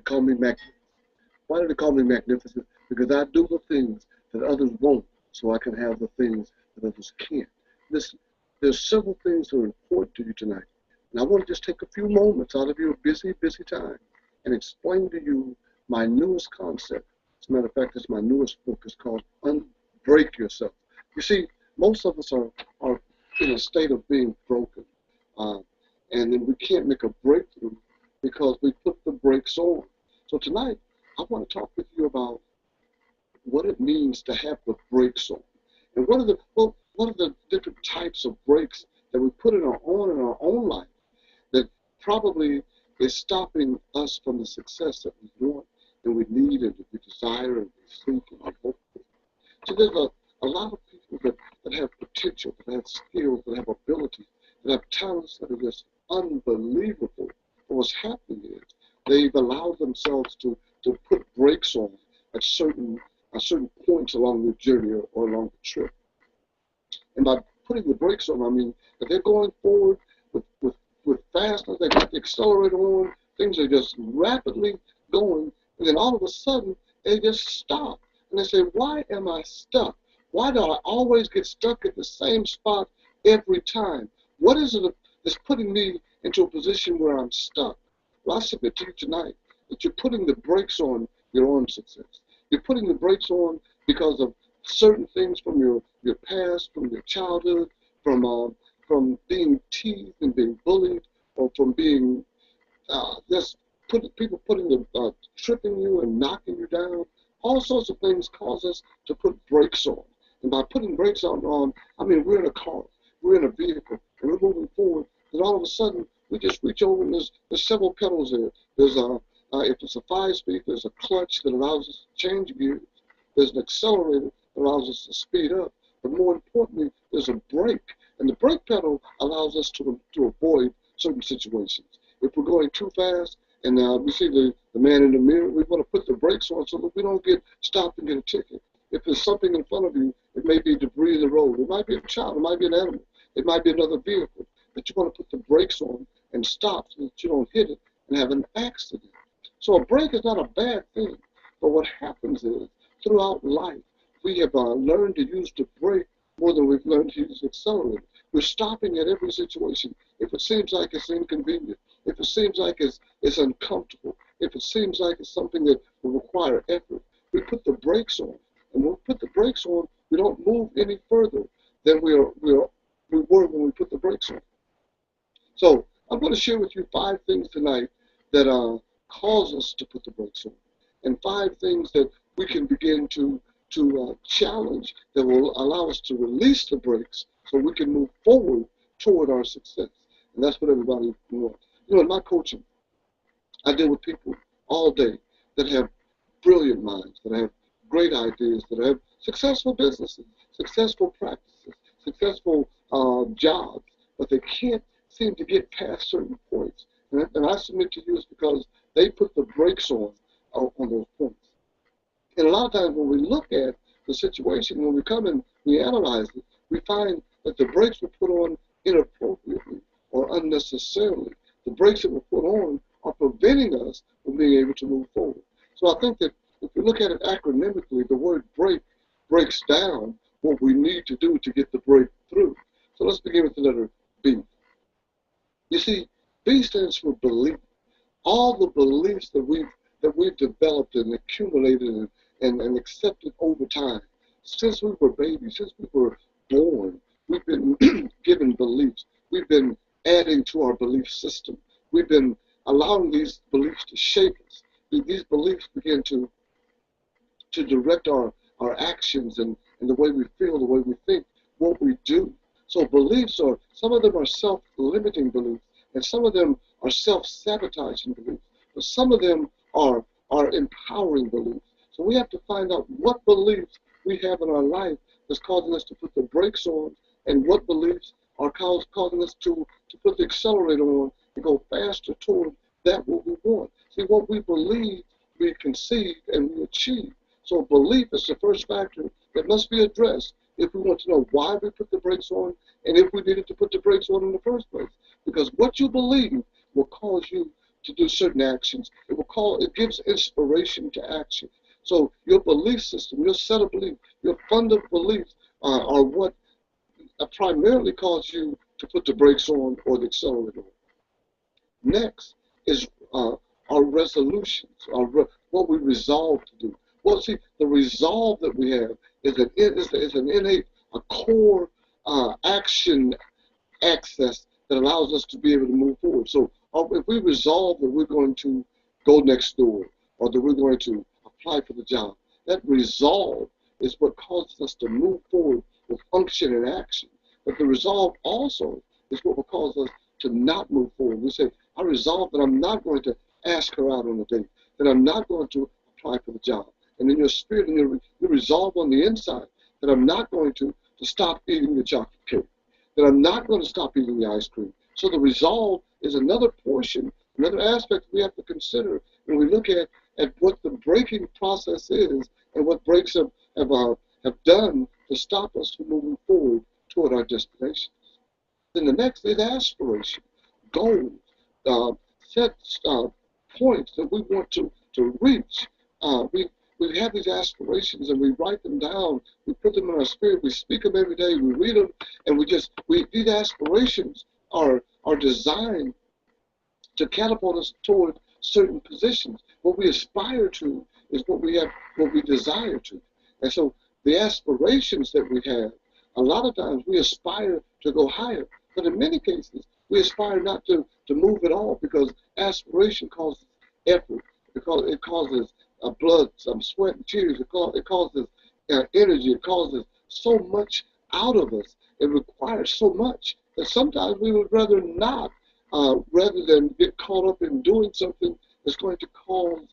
call me magnificent? Why do they call me magnificent? Because I do the things that others won't, so I can have the things that others can't. Listen, there's several things that are important to you tonight. And I want to just take a few moments out of your busy, busy time and explain to you my newest concept. As a matter of fact, it's my newest book. It's called UnBRAKE Yourself. You see, most of us are in a state of being broken. And then we can't make a breakthrough because we put the brakes on. So tonight, I want to talk with you about what it means to have the brakes on. And what are the different types of brakes that we put in our own life that probably is stopping us from the success that we want and we need and we desire and we seek and we hope for. So there's a lot of people that have potential, that have skills, that have abilities, that have talents that are just unbelievable. But what's happening is they've allowed themselves to put brakes on at certain points along the journey or along the trip. And by putting the brakes on, I mean that they're going forward with fastness, they got the accelerator on, things are just rapidly going, and then all of a sudden they just stop. And they say, why am I stuck? Why do I always get stuck at the same spot every time? What is it that's putting me into a position where I'm stuck? Well, I submit to you tonight that you're putting the brakes on your own success. You're putting the brakes on because of certain things from your past, from your childhood, from being teased and being bullied, or from being people tripping you and knocking you down. All sorts of things cause us to put brakes on. And by putting brakes on, I mean we're in a car, we're in a vehicle, and we're moving forward. And all of a sudden, we just reach over and there's several pedals there. There's if it's a 5-speed, there's a clutch that allows us to change gears. There's an accelerator that allows us to speed up. But more importantly, there's a brake. And the brake pedal allows us to avoid certain situations. If we're going too fast and we see the man in the mirror, we want to put the brakes on so that we don't get stopped and get a ticket. If there's something in front of you, it may be debris in the road. It might be a child. It might be an animal. It might be another vehicle. But you want to put the brakes on and stop so that you don't hit it and have an accident. So a brake is not a bad thing. But what happens is, throughout life, we have learned to use the brake more than we've learned to use the accelerator. We're stopping at every situation. If it seems like it's inconvenient, if it seems like it's uncomfortable, if it seems like it's something that will require effort, we put the brakes on. And when we put the brakes on, we don't move any further than we were when we put the brakes on. So I'm going to share with you 5 things tonight that cause us to put the brakes on, and 5 things that we can begin to challenge that will allow us to release the brakes so we can move forward toward our success. And that's what everybody wants. You know, in my coaching, I deal with people all day that have brilliant minds, that have great ideas, that have successful businesses, successful practices, successful jobs, but they can't seem to get past certain points. And I submit to you it's because they put the brakes on those points. And a lot of times when we look at the situation, when we come and we analyze it, we find that the brakes were put on inappropriately or unnecessarily. The brakes that were put on are preventing us from being able to move forward. So I think that if we look at it acronymically, the word brake breaks down what we need to do to get the brake through. So let's begin with the letter B. You see, B stands for belief. All the beliefs that we've developed and accumulated and accepted over time. Since we were babies, since we were born, we've been given beliefs. We've been adding to our belief system. We've been allowing these beliefs to shape us. These beliefs begin to direct our actions and the way we feel, the way we think, what we do. So beliefs some of them are self-limiting beliefs, and some of them are self-sabotaging beliefs, but some of them are empowering beliefs. So we have to find out what beliefs we have in our life that's causing us to put the brakes on, and what beliefs are causing us to put the accelerator on and go faster toward that what we want. See, what we believe, we conceive and we achieve. So belief is the first factor that must be addressed if we want to know why we put the brakes on and if we needed to put the brakes on in the first place. Because what you believe will cause you to do certain actions. It gives inspiration to action. So your belief system, your set of beliefs, your fundamental beliefs are what primarily cause you to put the brakes on or the accelerator on. Next is our resolutions, what we resolve to do. Well, see, the resolve that we have is an innate, a core action access that allows us to be able to move forward. So if we resolve that we're going to go next door or that we're going to apply for the job, that resolve is what causes us to move forward with function and action. But the resolve also is what will cause us to not move forward. We say, I resolve that I'm not going to ask her out on a date, that I'm not going to apply for the job. And in your spirit and your resolve on the inside that I'm not going to stop eating the chocolate cake, that I'm not going to stop eating the ice cream. So the resolve is another portion, another aspect we have to consider when we look at what the breaking process is and what breaks have done to stop us from moving forward toward our destinations. Then the next is aspiration, goals, set points that we want to reach. We have these aspirations and we write them down. We put them in our spirit. We speak them every day. We read them, and these aspirations are designed to catapult us toward certain positions. What we aspire to is what we desire to. And so the aspirations that we have, a lot of times we aspire to go higher, but in many cases we aspire not to move at all because aspiration causes effort, because it causes blood, some sweat and tears. It causes energy. It causes so much out of us. It requires so much that sometimes we would rather not, rather than get caught up in doing something that's going to cause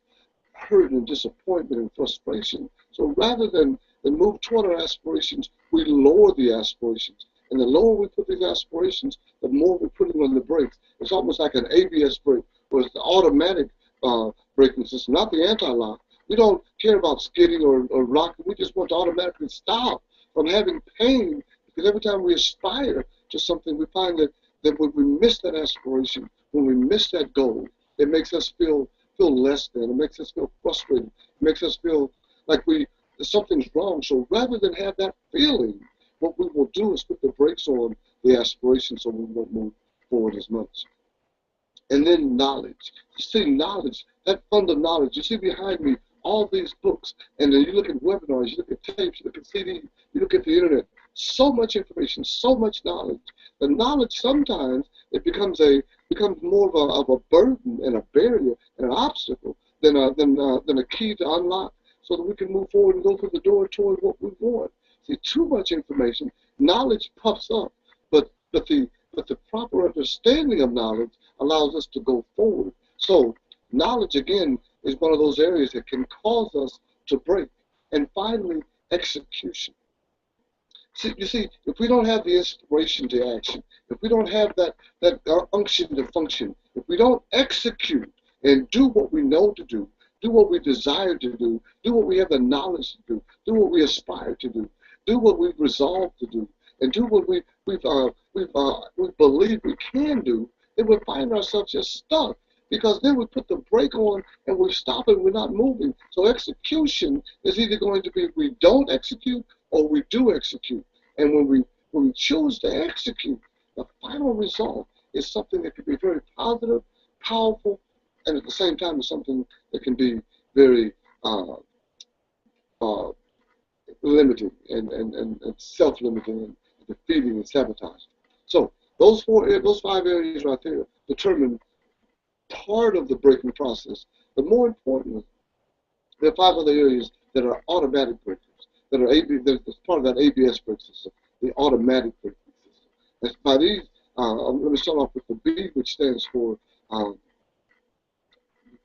hurt and disappointment and frustration. So rather than move toward our aspirations, we lower the aspirations. And the lower we put these aspirations, the more we're putting on the brakes. It's almost like an ABS brake, where it's the automatic braking system, not the anti-lock. We don't care about skidding or rocking. We just want to automatically stop from having pain, because every time we aspire to something, we find that when we miss that aspiration, when we miss that goal, it makes us feel less than. It makes us feel frustrated. It makes us feel like something's wrong. So rather than have that feeling, what we will do is put the brakes on the aspiration so we won't move forward as much. And then knowledge. You see knowledge, that fund of knowledge. You see behind me all these books, and then you look at webinars, you look at tapes, you look at CDs, you look at the internet. So much information, so much knowledge. The knowledge sometimes it becomes more of a burden and a barrier and an obstacle than a key to unlock, so that we can move forward and go through the door toward what we want. See, too much information, knowledge puffs up, but the proper understanding of knowledge allows us to go forward. So knowledge, again, is one of those areas that can cause us to break. And finally, execution. You see, if we don't have the inspiration to action, if we don't have that unction to function, if we don't execute and do what we know to do what we desire to do what we have the knowledge to do what we aspire to do what we've resolved to do, and do what we believe we can do, then we find ourselves just stuck. Because then we put the brake on and we stop and we're not moving. So execution is either going to be we don't execute or we do execute. And when we choose to execute, the final result is something that can be very positive, powerful, and at the same time is something that can be very limiting and self-limiting and defeating and sabotaging. So those 5 areas right there determine part of the breaking process. But more importantly, there are 5 other areas that are automatic breakers, that's part of that ABS brake system, the automatic braking system. And by these, let me start off with the B, which stands for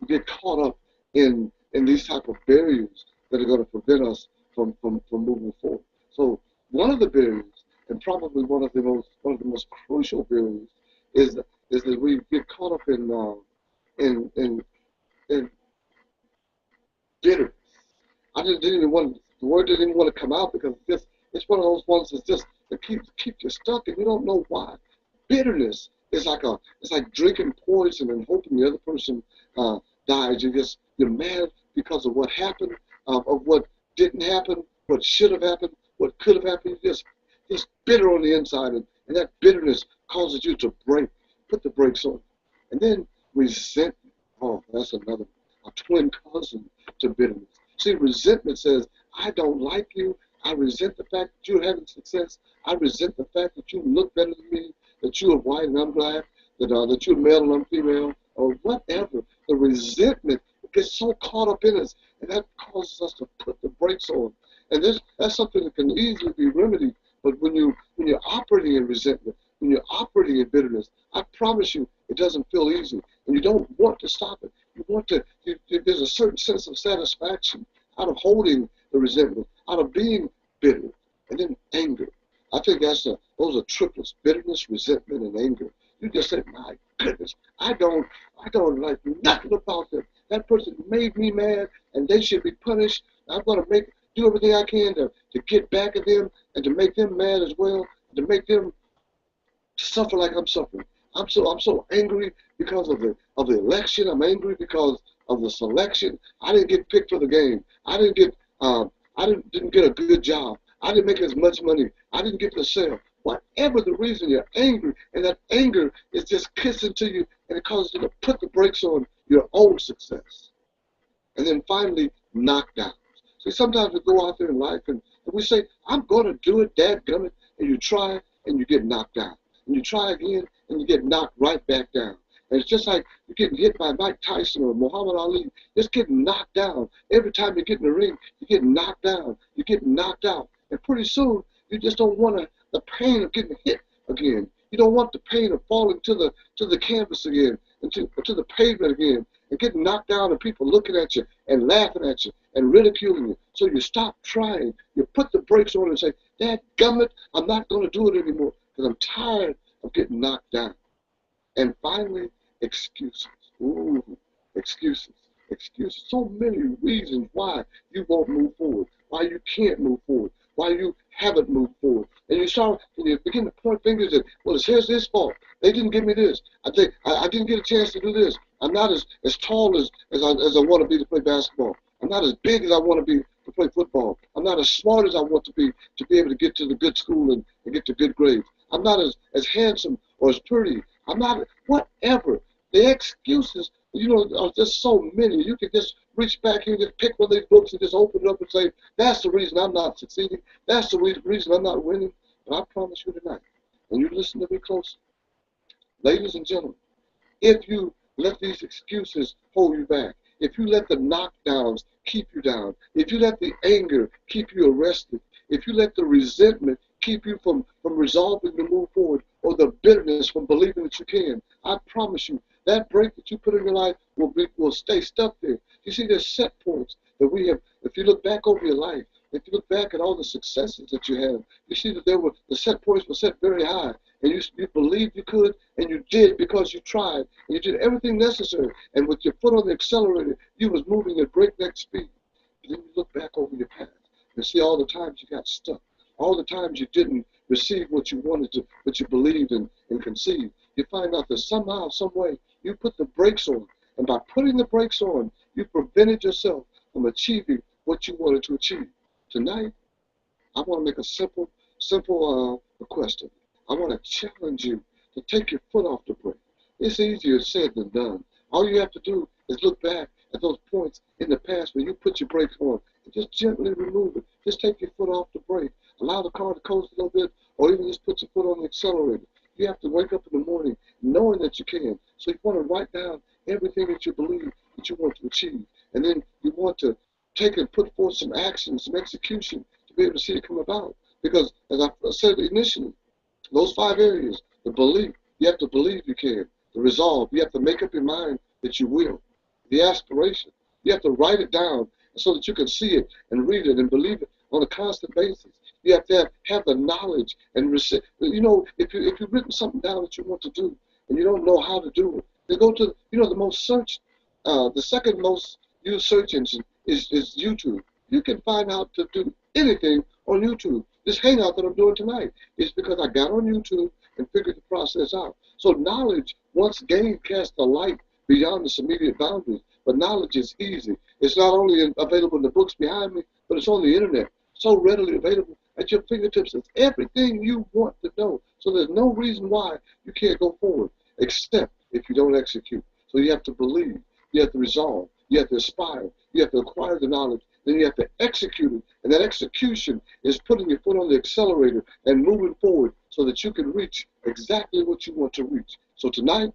get caught up in these type of barriers that are going to prevent us from moving forward. So one of the barriers, and probably one of the most crucial barriers, is that we get caught up in bitterness. The word didn't even want to come out because it's one of those ones that keep you stuck and you don't know why. Bitterness it's like drinking poison and hoping the other person dies. You're mad because of what happened, of what didn't happen, what should have happened, what could have happened. You're just bitter on the inside, and that bitterness causes you to put the brakes on. And then resentment. Oh, that's a twin cousin to bitterness. See, resentment says, I don't like you. I resent the fact that you're having success. I resent the fact that you look better than me, that you are white and I'm black, that you're male and I'm female, or whatever. The resentment gets so caught up in us, and that causes us to put the brakes on. And that's something that can easily be remedied. But when you're operating in resentment, when you're operating in bitterness, I promise you, it doesn't feel easy, and you don't want to stop it. You want to. There's a certain sense of satisfaction out of holding the resentment, out of being bitter, and then anger. I think those are triplets: bitterness, resentment, and anger. You just say, my goodness, I don't like nothing about them. That person made me mad, and they should be punished. I'm going to do everything I can to get back at them and to make them mad as well, to make them suffer like I'm suffering. I'm so angry because of the election. I'm angry because of the selection. I didn't get picked for the game. I didn't get a good job. I didn't make as much money. I didn't get the sale. Whatever the reason, you're angry, and that anger is just kissing to you, and it causes you to put the brakes on your own success. And then finally, knockdowns. See, sometimes we go out there in life and we say, I'm going to do it, dadgummit, and you try and you get knocked down. And you try again and you get knocked right back down. And it's just like you're getting hit by Mike Tyson or Muhammad Ali, just getting knocked down. Every time you get in the ring, you get knocked down. You get knocked out. And pretty soon, you just don't want the pain of getting hit again. You don't want the pain of falling to the canvas again, and to the pavement again, and getting knocked down and people looking at you and laughing at you and ridiculing you. So you stop trying. You put the brakes on and say, dadgummit, I'm not going to do it anymore because I'm tired of getting knocked down. And finally, excuses. Ooh, excuses. Excuses. So many reasons why you won't move forward, why you can't move forward, why you haven't moved forward. And you begin to point fingers at, well, it's his fault. They didn't give me this. I didn't get a chance to do this. I'm not as tall as I want to be to play basketball. I'm not as big as I want to be to play football. I'm not as smart as I want to be able to get to the good school and get to good grades. I'm not as handsome or as pretty. I'm not, whatever. The excuses, are just so many. You can just reach back here and just pick one of these books and just open it up and say, that's the reason I'm not succeeding. That's the reason I'm not winning. But I promise you tonight, and you listen to me closely, ladies and gentlemen, if you let these excuses hold you back, if you let the knockdowns keep you down, if you let the anger keep you arrested, if you let the resentment keep you from resolving to move forward, or the bitterness from believing that you can, I promise you, that break that you put in your life will stay stuck there. You see, there's set points that we have. If you look back over your life, if you look back at all the successes that you have, you see that the set points were set very high, and you believed you could, and you did because you tried, and you did everything necessary, and with your foot on the accelerator, you was moving at breakneck speed. But then you look back over your past and see all the times you got stuck, all the times you didn't receive what you wanted to, what you believed and conceived. You find out that somehow, some way, you put the brakes on, and by putting the brakes on, you prevented yourself from achieving what you wanted to achieve. Tonight, I want to make a simple request of you. I want to challenge you to take your foot off the brake. It's easier said than done. All you have to do is look back at those points in the past where you put your brakes on and just gently remove it. Just take your foot off the brake. Allow the car to coast a little bit, or even just put your foot on the accelerator. You have to wake up in the morning knowing that you can. So you want to write down everything that you believe that you want to achieve. And then you want to take and put forth some action, some execution to be able to see it come about. Because as I said initially, those 5 areas, the belief, you have to believe you can. The resolve, you have to make up your mind that you will. The aspiration, you have to write it down so that you can see it and read it and believe it on a constant basis. You have to have the knowledge and receive. If you've written something down that you want to do and you don't know how to do it, then go to the most searched, the second most used search engine is YouTube. You can find out to do anything on YouTube. This hangout that I'm doing tonight is because I got on YouTube and figured the process out. So knowledge, once gained, casts a light beyond its immediate boundaries. But knowledge is easy. It's not only available in the books behind me, but it's on the internet, so readily available at your fingertips. It's everything you want to know. So there's no reason why you can't go forward, except if you don't execute. So you have to believe, you have to resolve, you have to aspire, you have to acquire the knowledge, then you have to execute it. And that execution is putting your foot on the accelerator and moving forward so that you can reach exactly what you want to reach. So tonight,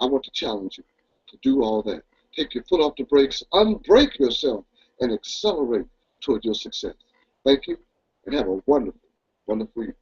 I want to challenge you to do all that. Take your foot off the brakes, unbreak yourself, and accelerate toward your success. Thank you, and have a wonderful, wonderful year.